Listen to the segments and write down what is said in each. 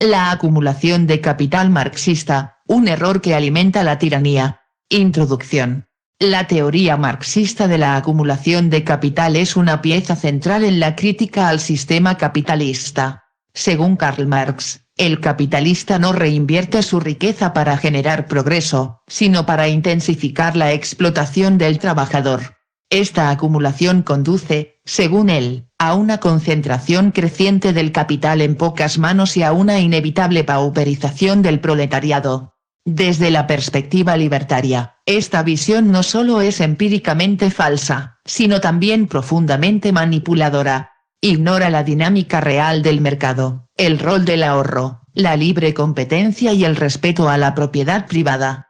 La acumulación de capital marxista, un error que alimenta la tiranía. Introducción. La teoría marxista de la acumulación de capital es una pieza central en la crítica al sistema capitalista. Según Karl Marx, el capitalista no reinvierte su riqueza para generar progreso, sino para intensificar la explotación del trabajador. Esta acumulación conduce, según él, a una concentración creciente del capital en pocas manos y a una inevitable pauperización del proletariado. Desde la perspectiva libertaria, esta visión no solo es empíricamente falsa, sino también profundamente manipuladora. Ignora la dinámica real del mercado, el rol del ahorro, la libre competencia y el respeto a la propiedad privada.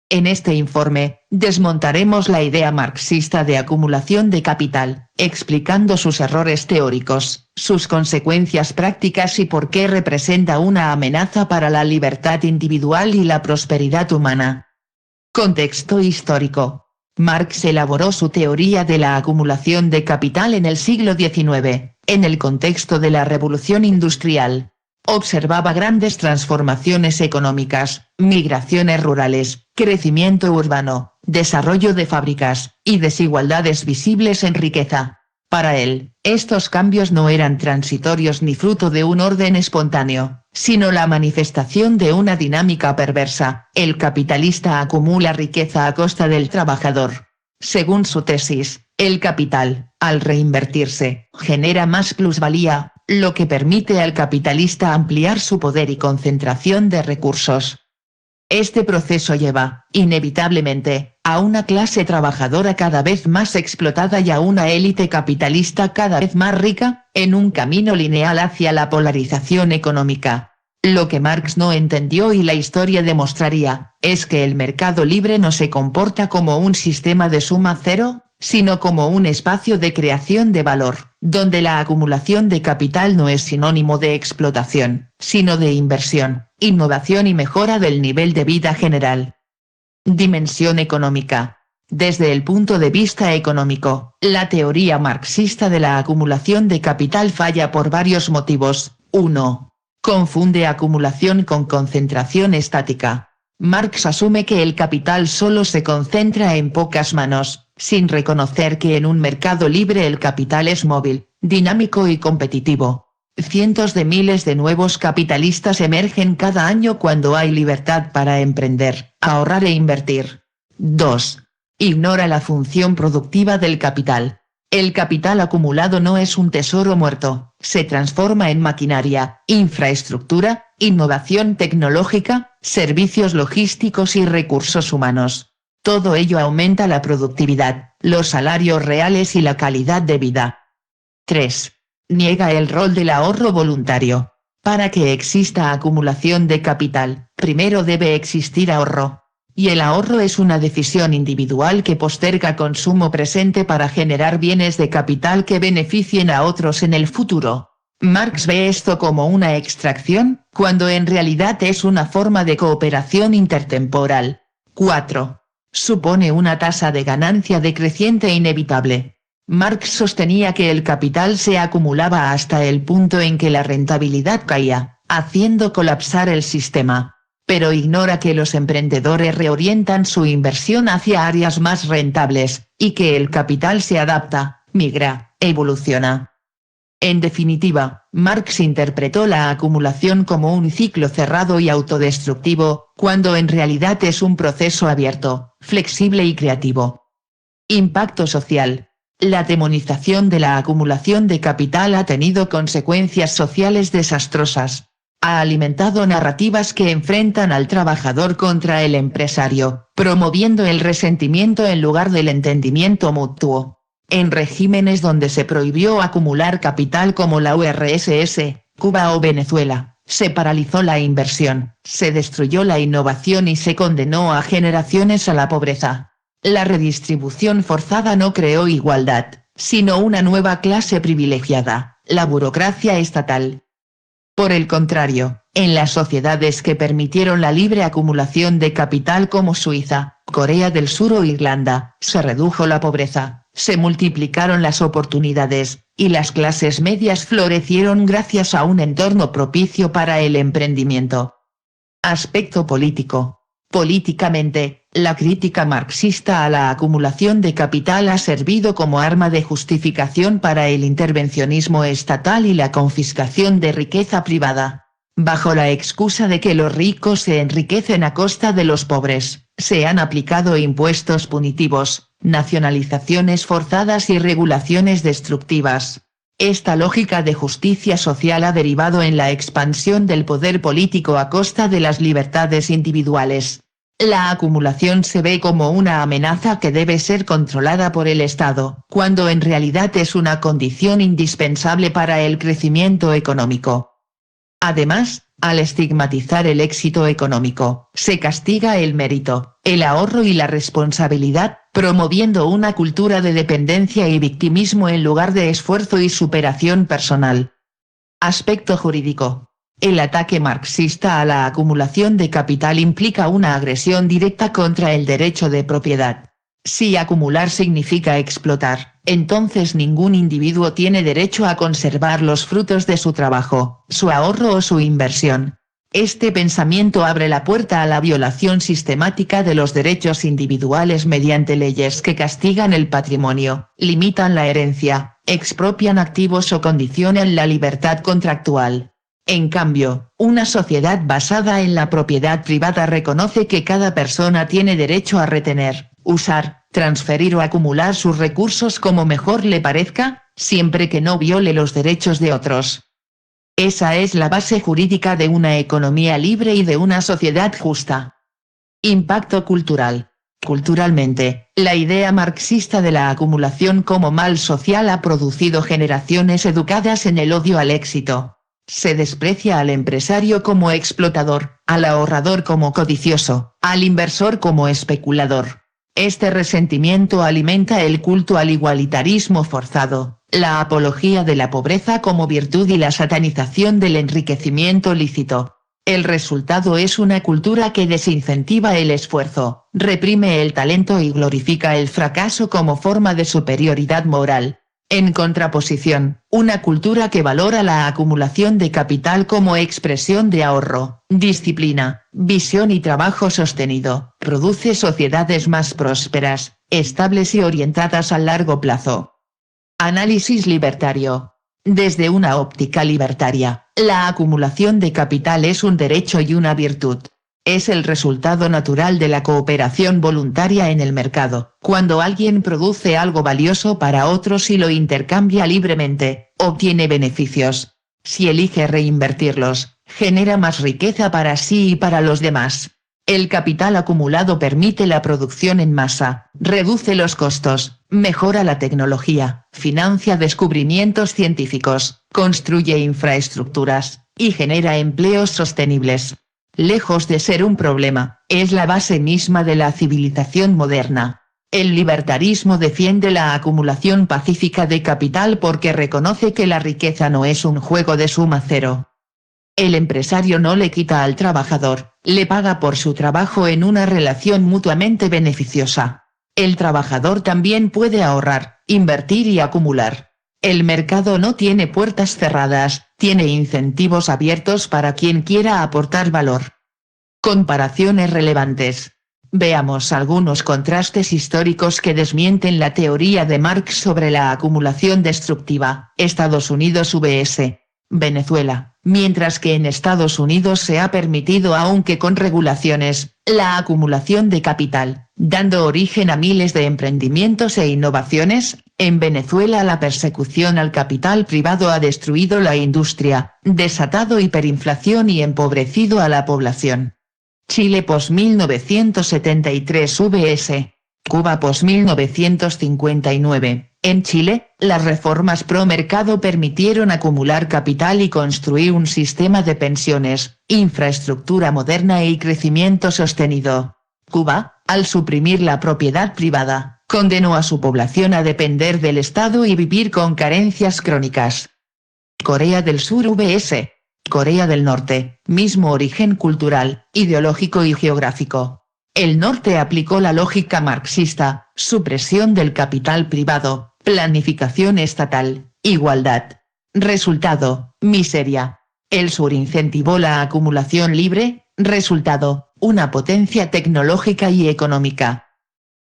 En este informe, desmontaremos la idea marxista de acumulación de capital, explicando sus errores teóricos, sus consecuencias prácticas y por qué representa una amenaza para la libertad individual y la prosperidad humana. Contexto histórico. Marx elaboró su teoría de la acumulación de capital en el siglo XIX, en el contexto de la Revolución Industrial. Observaba grandes transformaciones económicas, migraciones rurales, crecimiento urbano, desarrollo de fábricas, y desigualdades visibles en riqueza. Para él, estos cambios no eran transitorios ni fruto de un orden espontáneo, sino la manifestación de una dinámica perversa. El capitalista acumula riqueza a costa del trabajador. Según su tesis, el capital, al reinvertirse, genera más plusvalía, lo que permite al capitalista ampliar su poder y concentración de recursos. Este proceso lleva, inevitablemente, a una clase trabajadora cada vez más explotada y a una élite capitalista cada vez más rica, en un camino lineal hacia la polarización económica. Lo que Marx no entendió y la historia demostraría, es que el mercado libre no se comporta como un sistema de suma cero, sino como un espacio de creación de valor, donde la acumulación de capital no es sinónimo de explotación, sino de inversión, innovación y mejora del nivel de vida general. Dimensión económica. Desde el punto de vista económico, la teoría marxista de la acumulación de capital falla por varios motivos. 1. Confunde acumulación con concentración estática. Marx asume que el capital solo se concentra en pocas manos, sin reconocer que en un mercado libre el capital es móvil, dinámico y competitivo. Cientos de miles de nuevos capitalistas emergen cada año cuando hay libertad para emprender, ahorrar e invertir. 2. Ignora la función productiva del capital. El capital acumulado no es un tesoro muerto, se transforma en maquinaria, infraestructura, innovación tecnológica, servicios logísticos y recursos humanos. Todo ello aumenta la productividad, los salarios reales y la calidad de vida. 3. Niega el rol del ahorro voluntario. Para que exista acumulación de capital, primero debe existir ahorro. Y el ahorro es una decisión individual que posterga consumo presente para generar bienes de capital que beneficien a otros en el futuro. Marx ve esto como una extracción, cuando en realidad es una forma de cooperación intertemporal. 4. Supone una tasa de ganancia decreciente inevitable. Marx sostenía que el capital se acumulaba hasta el punto en que la rentabilidad caía, haciendo colapsar el sistema. Pero ignora que los emprendedores reorientan su inversión hacia áreas más rentables, y que el capital se adapta, migra, evoluciona. En definitiva, Marx interpretó la acumulación como un ciclo cerrado y autodestructivo, cuando en realidad es un proceso abierto, flexible y creativo. Impacto social. La demonización de la acumulación de capital ha tenido consecuencias sociales desastrosas. Ha alimentado narrativas que enfrentan al trabajador contra el empresario, promoviendo el resentimiento en lugar del entendimiento mutuo. En regímenes donde se prohibió acumular capital como la URSS, Cuba o Venezuela, se paralizó la inversión, se destruyó la innovación y se condenó a generaciones a la pobreza. La redistribución forzada no creó igualdad, sino una nueva clase privilegiada, la burocracia estatal. Por el contrario, en las sociedades que permitieron la libre acumulación de capital como Suiza, Corea del Sur o Irlanda, se redujo la pobreza, se multiplicaron las oportunidades, y las clases medias florecieron gracias a un entorno propicio para el emprendimiento. Aspecto político. Políticamente, la crítica marxista a la acumulación de capital ha servido como arma de justificación para el intervencionismo estatal y la confiscación de riqueza privada. Bajo la excusa de que los ricos se enriquecen a costa de los pobres, se han aplicado impuestos punitivos, nacionalizaciones forzadas y regulaciones destructivas. Esta lógica de justicia social ha derivado en la expansión del poder político a costa de las libertades individuales. La acumulación se ve como una amenaza que debe ser controlada por el Estado, cuando en realidad es una condición indispensable para el crecimiento económico. Además, al estigmatizar el éxito económico, se castiga el mérito, el ahorro y la responsabilidad, promoviendo una cultura de dependencia y victimismo en lugar de esfuerzo y superación personal. Aspecto jurídico. El ataque marxista a la acumulación de capital implica una agresión directa contra el derecho de propiedad. Si acumular significa explotar, entonces ningún individuo tiene derecho a conservar los frutos de su trabajo, su ahorro o su inversión. Este pensamiento abre la puerta a la violación sistemática de los derechos individuales mediante leyes que castigan el patrimonio, limitan la herencia, expropian activos o condicionan la libertad contractual. En cambio, una sociedad basada en la propiedad privada reconoce que cada persona tiene derecho a retener, usar, transferir o acumular sus recursos como mejor le parezca, siempre que no viole los derechos de otros. Esa es la base jurídica de una economía libre y de una sociedad justa. Impacto cultural. Culturalmente, la idea marxista de la acumulación como mal social ha producido generaciones educadas en el odio al éxito. Se desprecia al empresario como explotador, al ahorrador como codicioso, al inversor como especulador. Este resentimiento alimenta el culto al igualitarismo forzado, la apología de la pobreza como virtud y la satanización del enriquecimiento lícito. El resultado es una cultura que desincentiva el esfuerzo, reprime el talento y glorifica el fracaso como forma de superioridad moral. En contraposición, una cultura que valora la acumulación de capital como expresión de ahorro, disciplina, visión y trabajo sostenido, produce sociedades más prósperas, estables y orientadas al largo plazo. Análisis libertario. Desde una óptica libertaria, la acumulación de capital es un derecho y una virtud. Es el resultado natural de la cooperación voluntaria en el mercado. Cuando alguien produce algo valioso para otros y lo intercambia libremente, obtiene beneficios. Si elige reinvertirlos, genera más riqueza para sí y para los demás. El capital acumulado permite la producción en masa, reduce los costos, mejora la tecnología, financia descubrimientos científicos, construye infraestructuras, y genera empleos sostenibles. Lejos de ser un problema, es la base misma de la civilización moderna. El libertarismo defiende la acumulación pacífica de capital porque reconoce que la riqueza no es un juego de suma cero. El empresario no le quita al trabajador, le paga por su trabajo en una relación mutuamente beneficiosa. El trabajador también puede ahorrar, invertir y acumular. El mercado no tiene puertas cerradas, tiene incentivos abiertos para quien quiera aportar valor. Comparaciones relevantes. Veamos algunos contrastes históricos que desmienten la teoría de Marx sobre la acumulación destructiva. Estados Unidos vs. Venezuela. Mientras que en Estados Unidos se ha permitido, aunque con regulaciones, la acumulación de capital, dando origen a miles de emprendimientos e innovaciones, en Venezuela la persecución al capital privado ha destruido la industria, desatado hiperinflación y empobrecido a la población. Chile post-1973 vs. Cuba post-1959. En Chile, las reformas pro mercado permitieron acumular capital y construir un sistema de pensiones, infraestructura moderna y crecimiento sostenido. Cuba, al suprimir la propiedad privada, condenó a su población a depender del Estado y vivir con carencias crónicas. Corea del Sur vs. Corea del Norte, mismo origen cultural, ideológico y geográfico. El norte aplicó la lógica marxista, supresión del capital privado, planificación estatal, Igualdad. Resultado, miseria. El sur incentivó la acumulación libre, resultado, una potencia tecnológica y económica.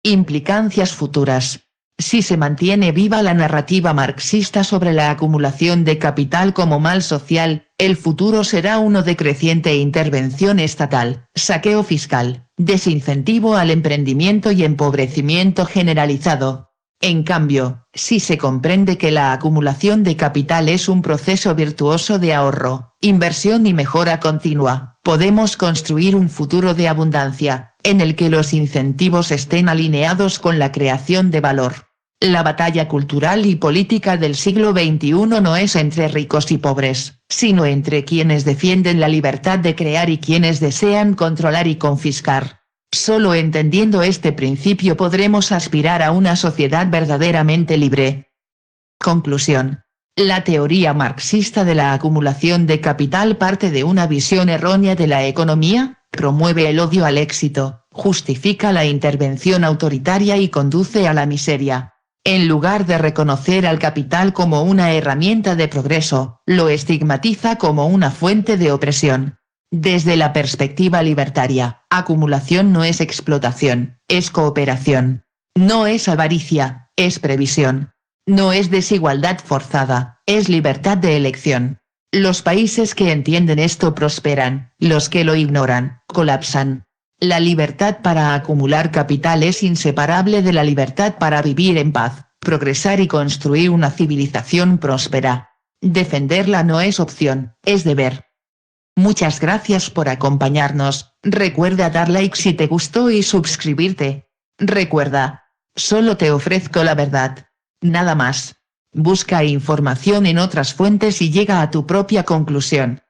Implicancias futuras. Si se mantiene viva la narrativa marxista sobre la acumulación de capital como mal social, el futuro será uno de creciente intervención estatal, saqueo fiscal, desincentivo al emprendimiento y empobrecimiento generalizado. En cambio, si se comprende que la acumulación de capital es un proceso virtuoso de ahorro, inversión y mejora continua, podemos construir un futuro de abundancia, en el que los incentivos estén alineados con la creación de valor. La batalla cultural y política del siglo XXI no es entre ricos y pobres, sino entre quienes defienden la libertad de crear y quienes desean controlar y confiscar. Solo entendiendo este principio podremos aspirar a una sociedad verdaderamente libre. Conclusión. La teoría marxista de la acumulación de capital parte de una visión errónea de la economía, promueve el odio al éxito, justifica la intervención autoritaria y conduce a la miseria. En lugar de reconocer al capital como una herramienta de progreso, lo estigmatiza como una fuente de opresión. Desde la perspectiva libertaria, acumulación no es explotación, es cooperación. No es avaricia, es previsión. No es desigualdad forzada, es libertad de elección. Los países que entienden esto prosperan, los que lo ignoran, colapsan. La libertad para acumular capital es inseparable de la libertad para vivir en paz, progresar y construir una civilización próspera. Defenderla no es opción, es deber. Muchas gracias por acompañarnos, recuerda dar like si te gustó y suscribirte. Recuerda, solo te ofrezco la verdad. Nada más. Busca información en otras fuentes y llega a tu propia conclusión.